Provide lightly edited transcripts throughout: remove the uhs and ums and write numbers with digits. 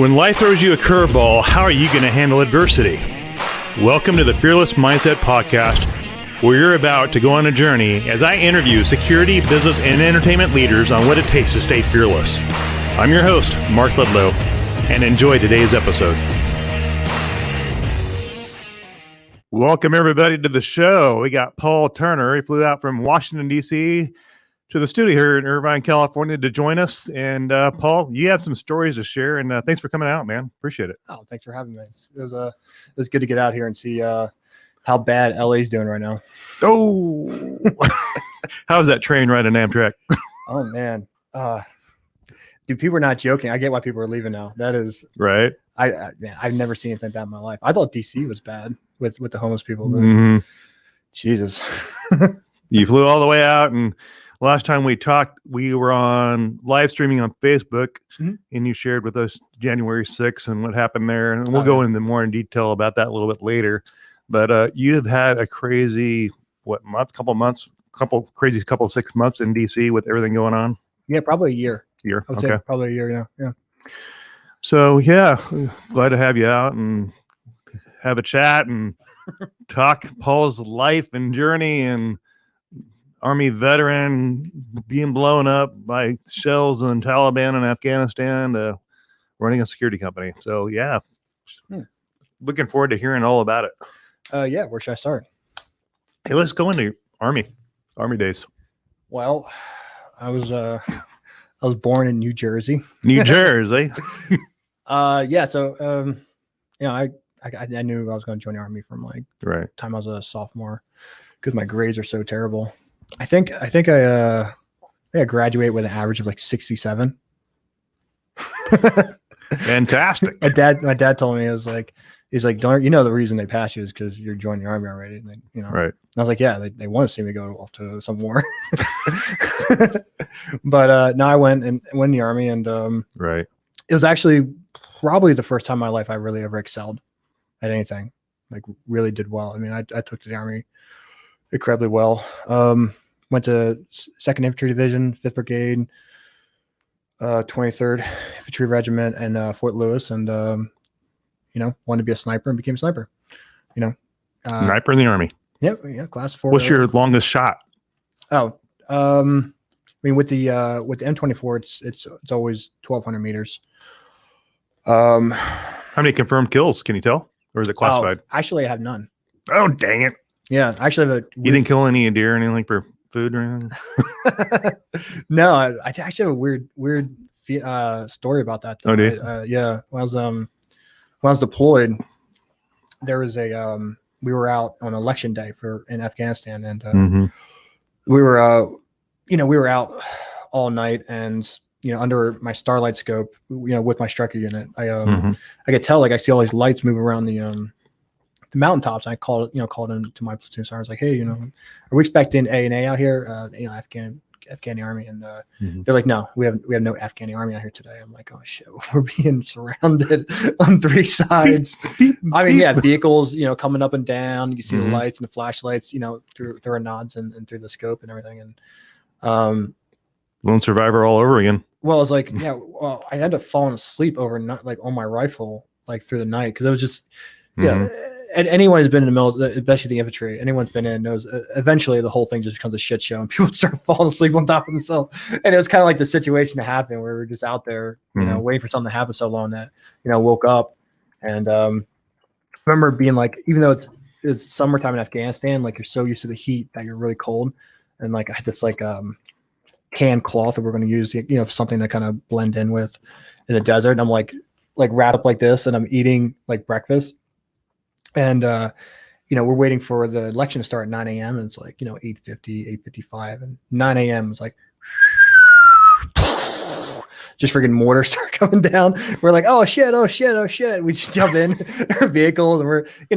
When life throws you a curveball, how are you going to handle adversity? Welcome to the Fearless Mindset Podcast, where you're about to go on a journey as I interview security, business, and entertainment leaders on what it takes to stay fearless. I'm your host, Mark Ledlow, and enjoy today's episode. Welcome, everybody, to the show. We got Paul Turner. He flew out from Washington, D.C. to the studio here in Irvine, California to join us. And Paul, you have some stories to share, and thanks for coming out, man. Appreciate it. Oh, thanks for having me. It was good to get out here and see how bad LA's doing right now. Oh, how's that train ride in Amtrak? Oh, man. Dude, people are not joking. I get why people are leaving now. That is right. Man, I've never seen anything like that in my life. I thought DC was bad with the homeless people. But Jesus. You flew all the way out, and last time we talked, we were on live streaming on Facebook, and you shared with us January 6th and what happened there. And we'll go into more in detail about that a little bit later. But you've had a crazy, couple 6 months in DC with everything going on? Yeah, probably a year. I would say probably a year, yeah. So, yeah, glad to have you out and have a chat and talk Paul's life and journey and Army veteran being blown up by shells in Taliban and Afghanistan to running a security company. So, yeah, looking forward to hearing all about it. Yeah, where should I start? Hey, let's go into Army days. Well, I was born in New Jersey. New Jersey. Yeah. So, I knew I was going to join the Army from time I was a sophomore because my grades are so terrible. I think I graduated with an average of 67. Fantastic. My dad told me, he's like, don't the reason they passed you is because you're joining the Army already. And right. And I was like, yeah, they want to see me go off to some war. But no, I went in the Army, and right. It was actually probably the first time in my life I really ever excelled at anything, really did well. I mean, I took to the Army incredibly well. Went to 2nd Infantry Division, 5th Brigade, 23rd Infantry Regiment, and Fort Lewis, and wanted to be a sniper and became a sniper. Sniper in the Army. Yep. Yeah. Class 4. What's your longest shot? Oh, I mean, with the M24, it's always 1,200 meters. How many confirmed kills can you tell, or is it classified? Actually, I have none. Oh, dang it! Yeah, I actually have you didn't kill any deer or anything for food or anything? No, I actually have a weird story about that. Though. Oh, do you? Yeah. When I was deployed, there was we were out on election day in Afghanistan, and we were out all night, and under my starlight scope, with my striker unit, I could tell, I see all these lights move around the mountaintops. And I called in to my platoon sergeant. I was like, hey, are we expecting A&A out here? Afghani Army, and they're like, no, we have no Afghani Army out here today. I'm like, oh shit, we're being surrounded on 3 sides. I mean, yeah, vehicles, coming up and down. You see the lights and the flashlights, through our nods and through the scope and everything. And Lone survivor all over again. Well, I was like, yeah, well, I ended up falling asleep overnight, on my rifle, through the night, because it was just, and anyone who's been in the military, especially the infantry, anyone's been in knows eventually the whole thing just becomes a shit show and people start falling asleep on top of themselves. And it was kind of like the situation that happened where we were just out there, waiting for something to happen so long that, woke up. And remember being even though it's summertime in Afghanistan, you're so used to the heat that you're really cold. And I had this canned cloth that we're going to use, something to kind of blend in with in the desert. And I'm like wrapped up like this, and I'm eating breakfast. And, we're waiting for the election to start at 9 a.m. And it's 8:50, 8:55, and 9 a.m. is just freaking mortars start coming down. We're like, oh shit. We just jump in our vehicles, and we're, we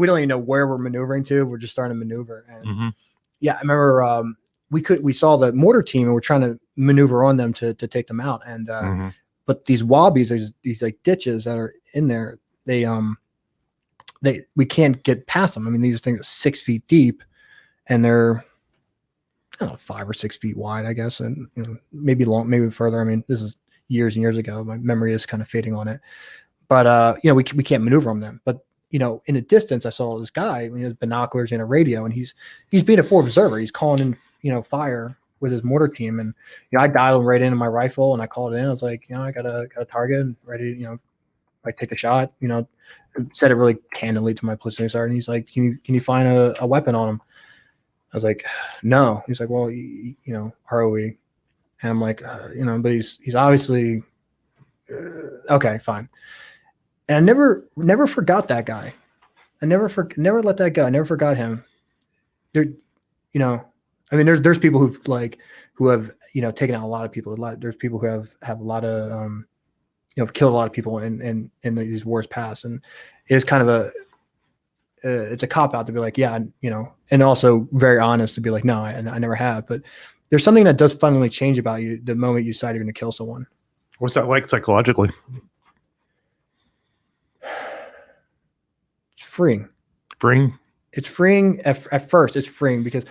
don't even know where we're maneuvering to. We're just starting to maneuver. And yeah, I remember, we saw the mortar team, and we're trying to maneuver on them to take them out. And, but these wobbies, there's these ditches that are in there. We can't get past them. I mean, these things are 6 feet deep, and they're, I don't know, 5 or 6 feet wide, I guess, and maybe long, maybe further. I mean, this is years and years ago. My memory is kind of fading on it, but we can't maneuver them then. But in the distance, I saw this guy with binoculars and a radio, and he's being a forward observer. He's calling in fire with his mortar team, and I dialed him right into my rifle, and I called it in. I was like, I got a target and ready. I take a shot. Said it really candidly to my platoon sergeant. He's like, can you find a weapon on him? I was like, no. He's like, well, ROE. And I'm like, but he's obviously okay, fine. And I never forgot that guy. I never let that go. I never forgot him. There, there's people who have taken out a lot of people. There's people who have a lot of have killed a lot of people in these wars past, and it's kind of it's a cop out to be like, yeah, and also very honest to be like, no, I never have. But there's something that does fundamentally change about you the moment you decide you're going to kill someone. What's that like psychologically? It's freeing. Freeing? It's freeing at first. It's freeing because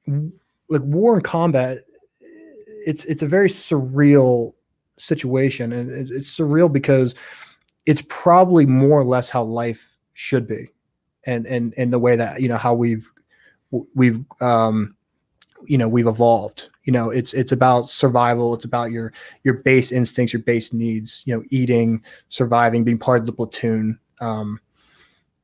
like war and combat, it's a very surreal situation, and it's surreal because it's probably more or less how life should be, and the way that how we've evolved. It's about survival. It's about your base instincts, your base needs. Eating, surviving, being part of the platoon,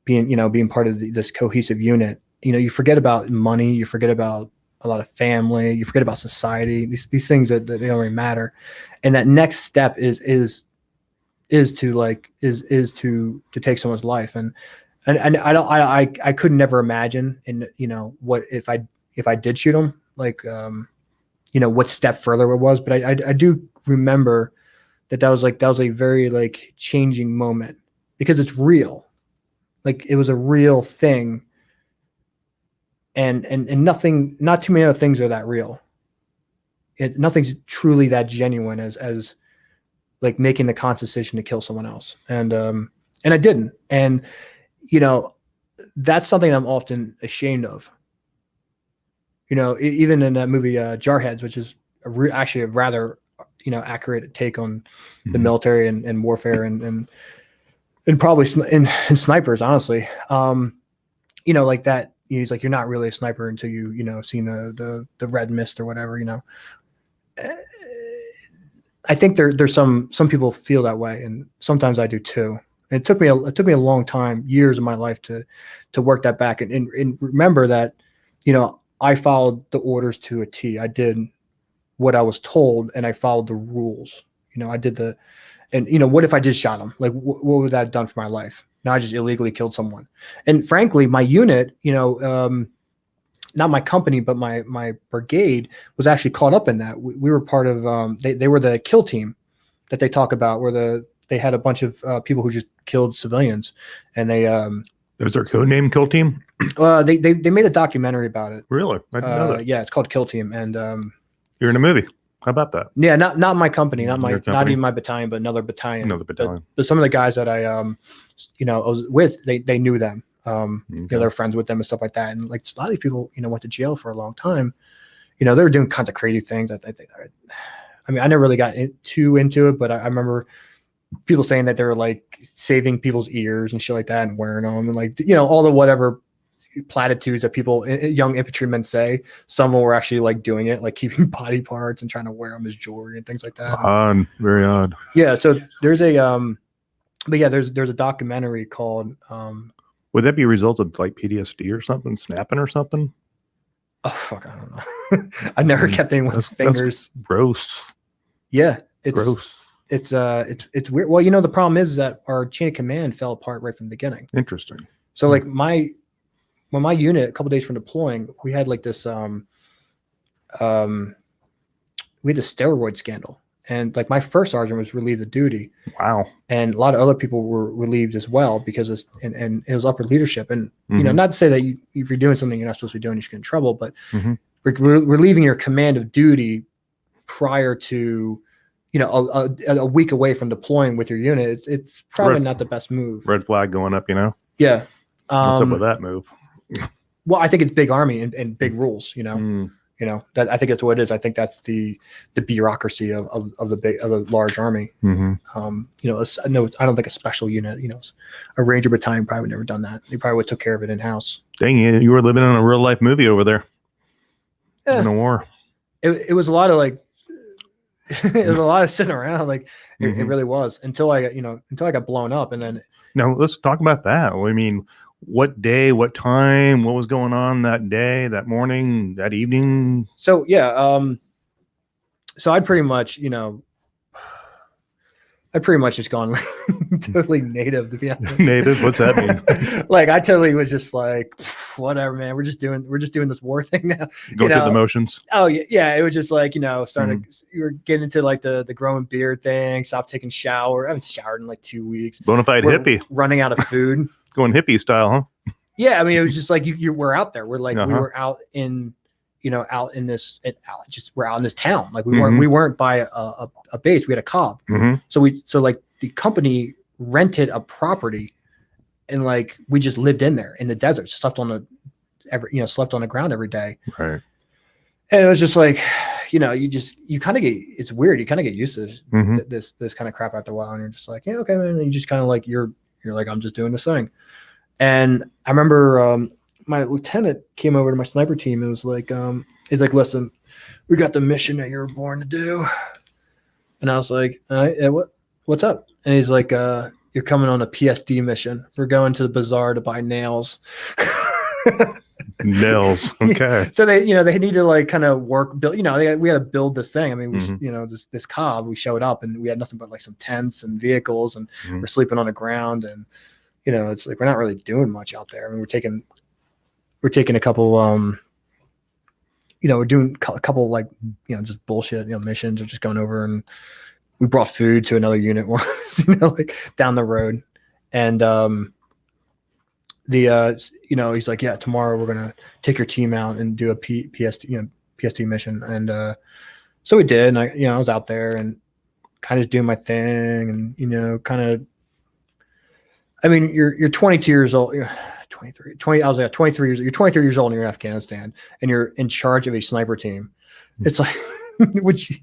being part of this cohesive unit. You forget about money. You forget about a lot of family. You forget about society. These things that they don't really matter. And that next step is to take someone's life. And I could never imagine what if I did shoot him, what step further it was. But I do remember that was a very changing moment, because it's real. It was a real thing. And nothing, not too many other things are that real. Nothing's truly that genuine as making the conscious decision to kill someone else. And I didn't. And, that's something I'm often ashamed of. Even in that movie, Jarheads, which is actually a rather, accurate take on the military and warfare and probably in snipers, honestly. Like that. He's like, you're not really a sniper until you seen the red mist or whatever. I think there's some people feel that way, and sometimes I do too. And it took me a long time, years of my life to work that back and remember that I followed the orders to a T. I did what I was told, and I followed the rules. I did what if I just shot him? What would that have done for my life? Now I just illegally killed someone. And frankly, my unit, not my company, but my brigade was actually caught up in that. We were part of, they were the kill team that they talk about, where they had a bunch of people who just killed civilians, and they. Is their code name Kill Team? They made a documentary about it. Really? I didn't know that. Yeah, it's called Kill Team, and you're in a movie. How about that? Yeah, not my company, not even my battalion, but another battalion. But some of the guys that I I was with, they knew them. They're friends with them and stuff like that. And a lot of these people, went to jail for a long time. They were doing kinds of crazy things. I never really got too into it, but I remember people saying that they were saving people's ears and shit like that and wearing them, and all the whatever platitudes that young infantrymen say. Some of them were actually doing it, keeping body parts and trying to wear them as jewelry and things like that. Odd, very odd. Yeah. So there's a there's a documentary called would that be a result of PTSD or something, snapping or something? Oh fuck, I don't know. I never kept anyone's fingers. That's gross. Yeah, it's gross. It's weird. Well, the problem is that our chain of command fell apart right from the beginning. Interesting. So when my unit, a couple days from deploying, we had this we had a steroid scandal, and my first sergeant was relieved of duty. Wow. And a lot of other people were relieved as well, because and it was upper leadership. And not to say that if you're doing something you're not supposed to be doing, you should get in trouble, but relieving your command of duty prior to a week away from deploying with your unit, it's probably not the best move. Red flag going up, Yeah. What's up with that move? Well, I think it's big army and big rules, That I think that's what it is. I think that's the bureaucracy of the large army. No, I don't think a special unit, a Ranger battalion probably would never done that. They probably would took care of it in house. Dang, you were living in a real life movie over there in a war. It was a lot of like, it was a lot of sitting around. Like it really was until I got blown up. And then now let's talk about that. I mean, what day, what time, what was going on that day, that morning, that evening? So so I'd pretty much just gone totally native, to be honest. Native? What's that mean? Like I totally was just like, whatever, man. We're just doing this war thing now. Go through the motions. Oh yeah. It was just like, starting you were getting into like the growing beard thing, stop taking shower. I haven't showered in like 2 weeks. Bonafide hippie. Running out of food. Going hippie style, huh? Yeah, I mean, it was just like we're out there. We're like we were out in, out in this, we're out in this town. Like we weren't by a base. We had a cob. So like the company rented a property, and like we just lived in there in the desert, slept on the ground every day. Right. And it was just like, you kind of get, it's weird. You kind of get used to this kind of crap after a while, and you're just like, yeah, okay, man. And you just kind of like you're like, I'm just doing this thing. And I remember my lieutenant came over to my sniper team and was like, he's like, listen, we got the mission that you were born to do. And I was like, what's up? And he's like, you're coming on a PSD mission. We're going to the bazaar to buy nails. Nails. Okay. So they need to like kind of build, we had to build this thing. I mean, this cob, we showed up and we had nothing but like some tents and vehicles, and we're sleeping on the ground, and it's like we're not really doing much out there. I mean, we're taking a couple we're doing a couple like just bullshit missions, or just going over, and we brought food to another unit once, like down the road. And he's like, yeah, tomorrow we're gonna take your team out and do a PSD mission. And so we did, and I was out there and kind of doing my thing, and kind of, I mean, you're 22 years old. You're 23. I was like 23 years. You're 23 years old and you're in Afghanistan, and you're in charge of a sniper team. It's like, which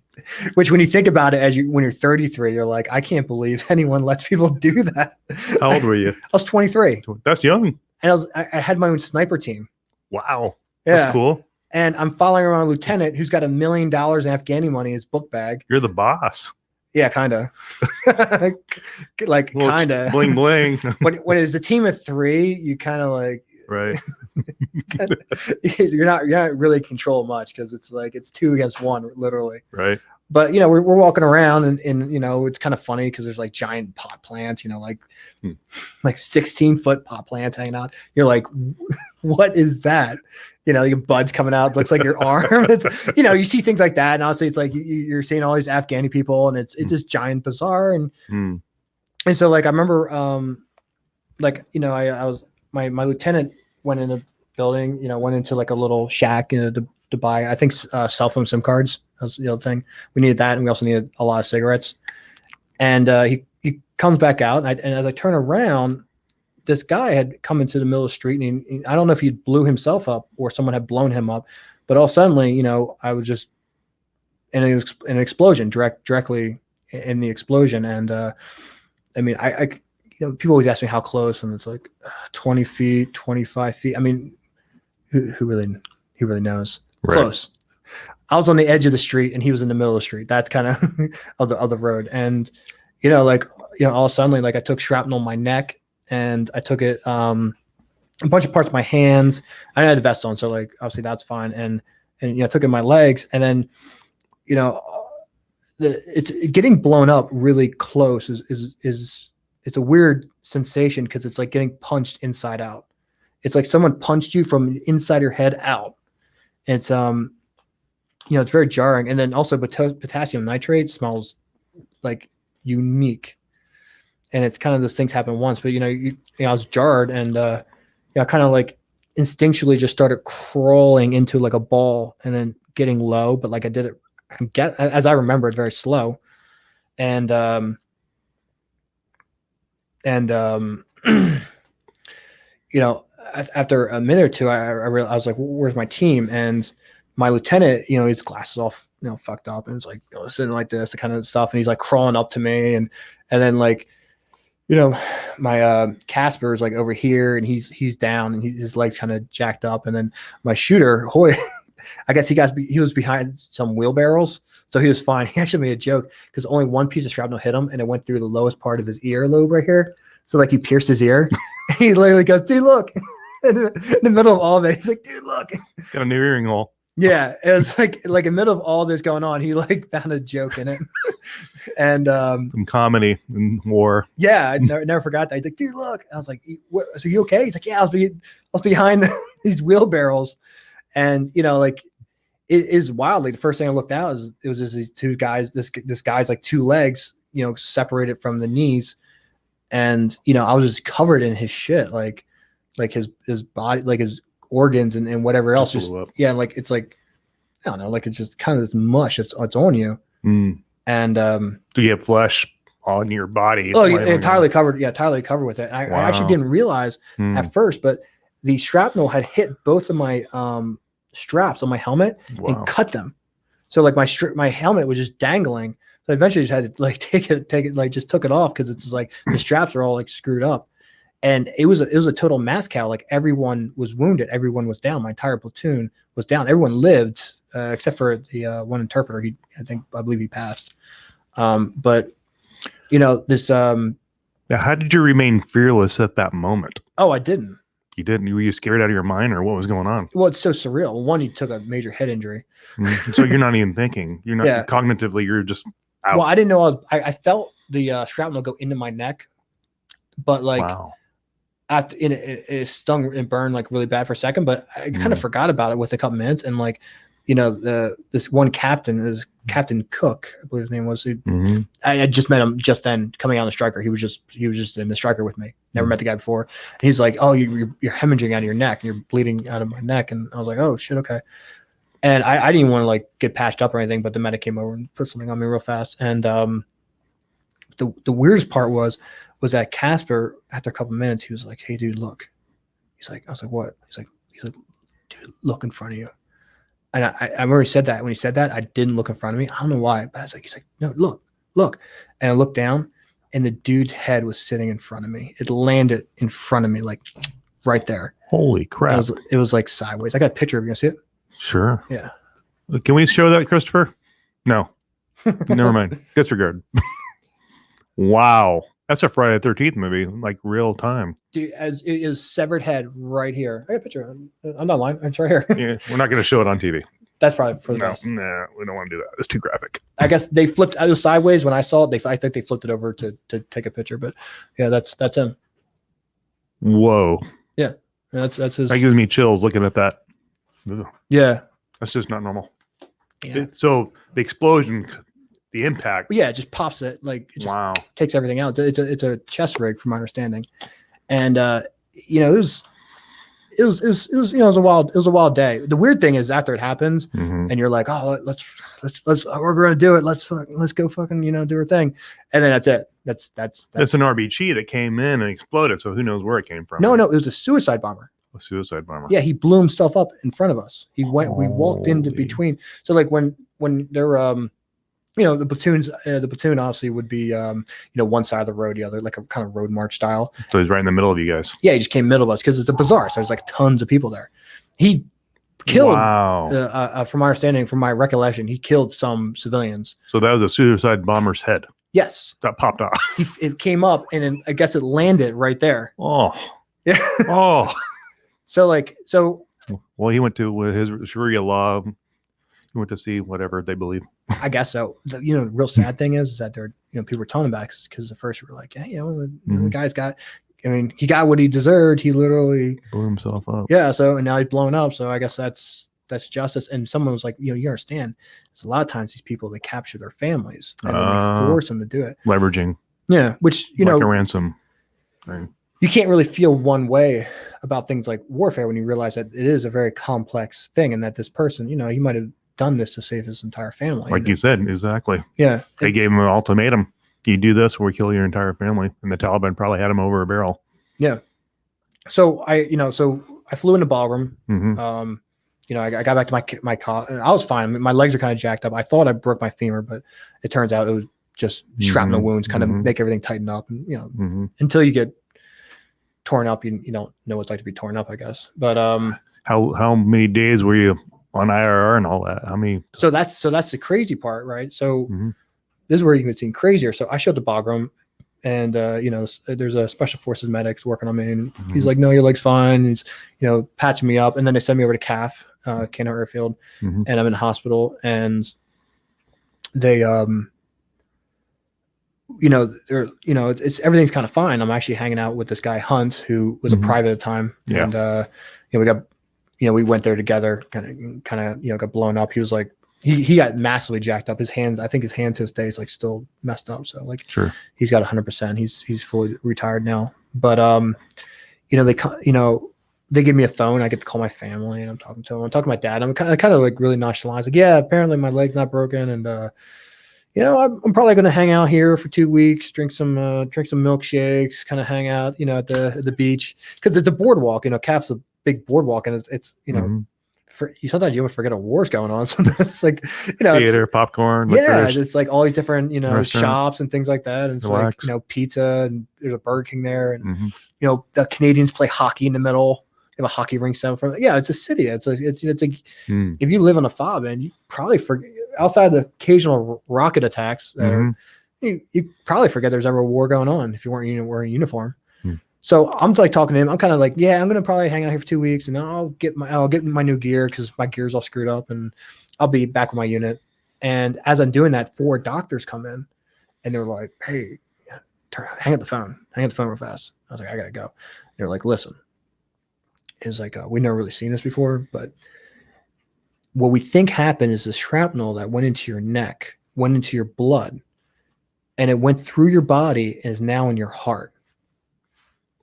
when you think about it, when you're 33, you're like, I can't believe anyone lets people do that. How old were you? I was 23. That's young. And I had my own sniper team. Wow. Yeah. That's cool. And I'm following around a lieutenant who's got $1 million in Afghani money in his book bag. You're the boss. Yeah, kind of. Like, kind of. Bling, bling. When it's a team of 3, you kind of like. Right. You're not really in control much, because it's like it's 2 against 1, literally. Right. But we're walking around, and it's kind of funny because there's like giant pot plants, like 16-foot pot plants hanging out. You're like, what is that? Your bud's coming out. It looks like your arm. It's you see things like that, and obviously it's like you're seeing all these Afghani people, and it's this giant bazaar, and so like I remember I was my lieutenant went in a building, went into like a little shack, to buy, I think, cell phone SIM cards. That was the other thing. We needed that, and we also needed a lot of cigarettes. And he comes back out, and as I turn around, this guy had come into the middle of the street, and he, I don't know if he blew himself up or someone had blown him up, but all suddenly, I was just in an explosion directly in the explosion. And I mean, I people always ask me how close, and it's like 20 feet, 25 feet. I mean, who really knows? Right. Close. I was on the edge of the street, and he was in the middle of the street. That's kind of of the road. And all of a sudden, like I took shrapnel on my neck, and I took it a bunch of parts of my hands. I had a vest on, so like obviously that's fine. And I took it in my legs, and then it's getting blown up really close is it's a weird sensation, because it's like getting punched inside out. It's like someone punched you from inside your head out. It's it's very jarring. And then also potassium nitrate smells like unique. And it's kind of those things happen once, but I was jarred, and I kind of like instinctually just started crawling into like a ball, and then getting low, but like I did it, as I remember it, very slow. And after a minute or two, I was like, where's my team? And my lieutenant, his glasses all fucked up, and it's like sitting like this, kind of stuff, and he's like crawling up to me, and then like, my Casper's like over here, and he's down, and his legs kind of jacked up, and then my shooter Hoy, I guess he was behind some wheelbarrows, so he was fine. He actually made a joke because only one piece of shrapnel hit him, and it went through the lowest part of his earlobe right here. So like he pierced his ear. He literally goes, "Dude, look!" in the middle of all of it, he's like, "Dude, look!" Got a new earring hole. Yeah, it was like in the middle of all this going on, he like found a joke in it, and some comedy and war. Yeah, I never forgot that. He's like, "Dude, look!" I was like, "So you okay?" He's like, "Yeah, I was behind these wheelbarrows," and like it is wild. Like the first thing I looked out it was just these two guys. This guy's like two legs, separated from the knees, and I was just covered in his shit, like his body, like his organs and whatever else. Like it's like I don't know, like it's just kind of this mush. It's on you, and do you have flesh on your body? Oh, entirely covered. Yeah, entirely covered with it. I actually didn't realize at first, but the shrapnel had hit both of my straps on my helmet and cut them. So like my helmet was just dangling. So I eventually just had to like take it, like just took it off because it's just like the straps are all like screwed up. And it was a total mass cow. Like everyone was wounded, everyone was down. My entire platoon was down. Everyone lived except for the one interpreter. I believe he passed. But this. Now, how did you remain fearless at that moment? Oh, I didn't. You didn't? Were you scared out of your mind, or what was going on? Well, it's so surreal. One, he took a major head injury. So you're not even thinking. You're not cognitively. You're just out. Well, I didn't know. I felt the shrapnel go into my neck, but like after it stung and burned like really bad for a second. But I kind of forgot about it with a couple minutes, and like this one captain is Captain Cook, I believe his name was. I had just met him just then coming out of the striker. He was just in the striker with me. Never met the guy before. And he's like, "Oh, you're hemorrhaging out of your neck. And you're bleeding out of my neck." And I was like, "Oh shit, okay." And I didn't want to like get patched up or anything, but the medic came over and put something on me real fast. And the weirdest part was that Casper, after a couple minutes, he was like, "Hey, dude, look." He's like, I was like, "What?" He's like, "Dude, look in front of you." And I remember he said that. When he said that, I didn't look in front of me. I don't know why, but he's like, "No, look." And I looked down, and the dude's head was sitting in front of me. It landed in front of me, like right there. Holy crap. It was like sideways. I got a picture of you. You see it? Sure. Yeah. Can we show that, Christopher? No. Never mind. Disregard. Wow. That's a Friday the 13th movie, like real time. Dude, as it is severed head right here. I got a picture. I'm not lying. It's right here. Yeah, we're not going to show it on TV. That's probably for the best. No, we don't want to do that. It's too graphic. I guess they flipped it was sideways when I saw it. I think they flipped it over to take a picture. But yeah, that's him. Whoa. Yeah, that's his. That gives me chills looking at that. Ugh. Yeah, that's just not normal. Yeah. So the explosion, the impact. Yeah, it just pops it like it just takes everything out. It's a chest rig from my understanding, and it was a wild day. The weird thing is after it happens and you're like, "Oh, let's we're gonna do it. Let's go fucking do our thing," and then that's it. That's an RBG that came in and exploded. So who knows where it came from? No, it was a suicide bomber. A suicide bomber. Yeah, he blew himself up in front of us. We walked into between. So like when there were the platoon obviously would be one side of the road, the other, like a kind of road march style. So he's right in the middle of you guys. Yeah, he just came middle of us because it's a bazaar. So there's like tons of people there. He killed, from my understanding, from my recollection, he killed some civilians. So that was a suicide bomber's head. Yes. That popped off. It came up and I guess it landed right there. Oh. Yeah. Oh. So. Well, he went to his Sharia law. He went to see whatever they believe. I guess so. The real sad thing is that they're, people were talking about it because at first we were like, hey, the guy's got, he got what he deserved. He literally blew himself up. Yeah. So, and now he's blown up. So I guess that's justice. And someone was like, you understand, it's a lot of times these people, they capture their families and they force them to do it. Leveraging. Yeah. Which, like a ransom thing. You can't really feel one way about things like warfare when you realize that it is a very complex thing and that this person, he might have done this to save his entire family. Like you said, exactly. Yeah. They gave him an ultimatum. You do this or we kill your entire family. And the Taliban probably had him over a barrel. Yeah. So I flew into Bagram. I got back to my car. I was fine. I mean, my legs are kind of jacked up. I thought I broke my femur, but it turns out it was just shrapnel wounds, kind of make everything tighten up. And until you get torn up, you don't know what it's like to be torn up, I guess. But how many days were you on IRR and all that? How many? So that's the crazy part, right? So this is where you can see crazier. So I showed the Bagram, and there's a special forces medics working on me, and he's like, "No, your leg's fine." He's patching me up, and then they send me over to CAF, Kandahar Airfield, and I'm in the hospital, and they it's everything's kind of fine. I'm actually hanging out with this guy Hunt, who was a private at the time, and we went there together. Kind of got blown up. He was like, he got massively jacked up. His hands, I think his hand to this day is like still messed up. So like, sure, he's got 100%. He's fully retired now. But they give me a phone. I get to call my family, and I'm talking to them. I'm talking to my dad. I'm kind of like really nonchalant. Like, yeah, apparently my leg's not broken, and I'm probably going to hang out here for 2 weeks, drink some milkshakes, kind of hang out, at the beach, because it's a boardwalk. CAF's a big boardwalk, and it's sometimes you almost forget a war's going on. So it's like theater, popcorn, it's like all these different shops and things like that, and it's relax. like pizza, and there's a Burger King there, and the Canadians play hockey in the middle. They have a hockey rink set from it's a city. It's like if you live on a fob, and you probably forget, outside the occasional rocket attacks, you probably forget there's ever a war going on if you weren't wearing a uniform. So I'm like talking to him. I'm kind of like, yeah, I'm gonna probably hang out here for 2 weeks, and I'll get my new gear, because my gear's all screwed up, and I'll be back with my unit. And as I'm doing that, 4 doctors come in, and they're like, "Hey, hang up the phone real fast." I was like, "I gotta go." They're like, "Listen," it's like, "We've never really seen this before, but what we think happened is the shrapnel that went into your neck went into your blood, and it went through your body and is now in your heart."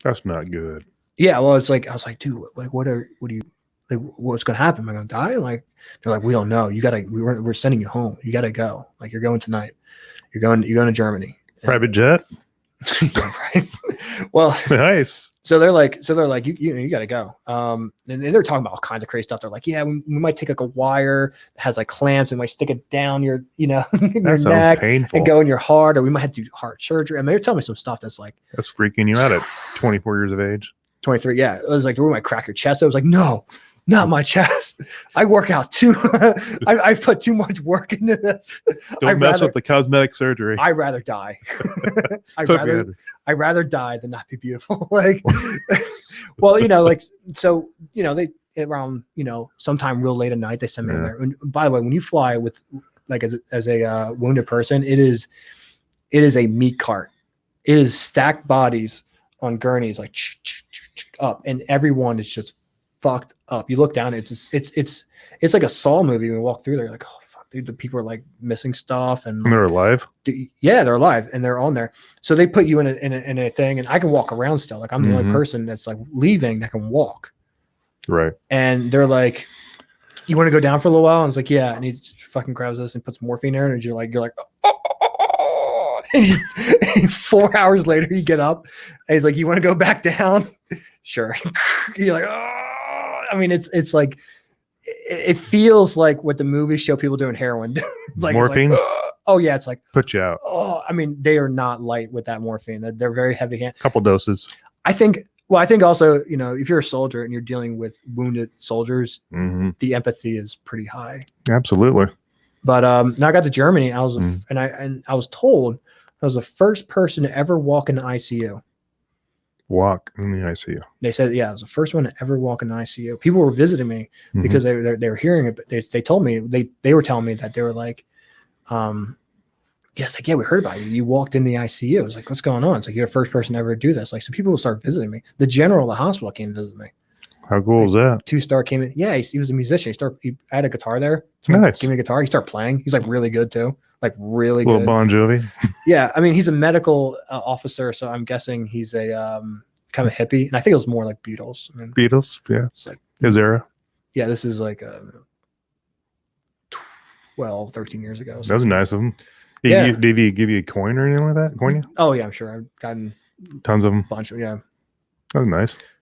That's not good. Yeah, well, it's like, I was like, dude, like, what do you, like, what's gonna happen? Am I gonna die? Like, they're like, we don't know. You gotta, we're sending you home. You gotta go. Like, you're going tonight. You're going to Germany. Private jet. Yeah, right. Well, nice. So they're like, you gotta go. And they're talking about all kinds of crazy stuff. They're like, yeah, we might take like a wire that has like clamps, and we might stick it down your, in your neck, painful, and go in your heart, or we might have to do heart surgery. I mean, they're telling me some stuff that's like, that's freaking you out at 24 years of age. 23. Yeah. It was like, we might crack your chest. I was like, no, not my chest. I work out too. I put too much work into this. Don't mess with the cosmetic surgery. I'd rather die. I'd rather die than not be beautiful. Like, well, so, they around, sometime real late at night, they send me in there. And by the way, when you fly with like, as a wounded person, it is a meat cart. It is stacked bodies on gurneys, like up, and everyone is just fucked up. You look down, it's like a Saw movie. When we walk through there, you're like, oh fuck, dude, the people are like missing stuff, and they're alive. Yeah, they're alive, and they're on there. So they put you in a thing, and I can walk around still. Like, I'm the only person that's like leaving that can walk. Right. And they're like, you want to go down for a little while? And it's like, yeah. And he just fucking grabs this and puts morphine in, and you're like, and 4 hours later you get up, and he's like, you want to go back down? Sure. You're like, oh, I mean, it's like, it feels like what the movies show people doing heroin. Like morphine. Like, oh yeah, it's like put you out. Oh, I mean, they are not light with that morphine. They're very heavy hand. Couple doses. I think also, if you're a soldier and you're dealing with wounded soldiers, the empathy is pretty high. Absolutely. But now I got to Germany. I was and I was told I was the first person to ever walk in the ICU. Walk in the ICU. They said, yeah, I was the first one to ever walk in the ICU. People were visiting me because they were hearing it. But they told me, they were telling me that they were like, it's like, yeah, we heard about you. You walked in the ICU. I was like, what's going on? It's like, you're the first person to ever do this. Like, so people will start visiting me. The general of the hospital came to visit me. How cool is that? 2-star came in. Yeah, he was a musician. I had a guitar there. Nice. Give me a guitar. He started playing. He's like really good too. Like really good. Little Bon Jovi. Yeah, I mean, he's a medical officer, so I'm guessing he's a kind of hippie. And I think it was more like Beatles. I mean, Beatles, yeah. It's like his era. Yeah, this is like 12, 13 years ago. That was nice of him. Did he give you a coin or anything like that? Coin you? Oh yeah, I'm sure. I've gotten tons of them. Bunch of, yeah. That was nice.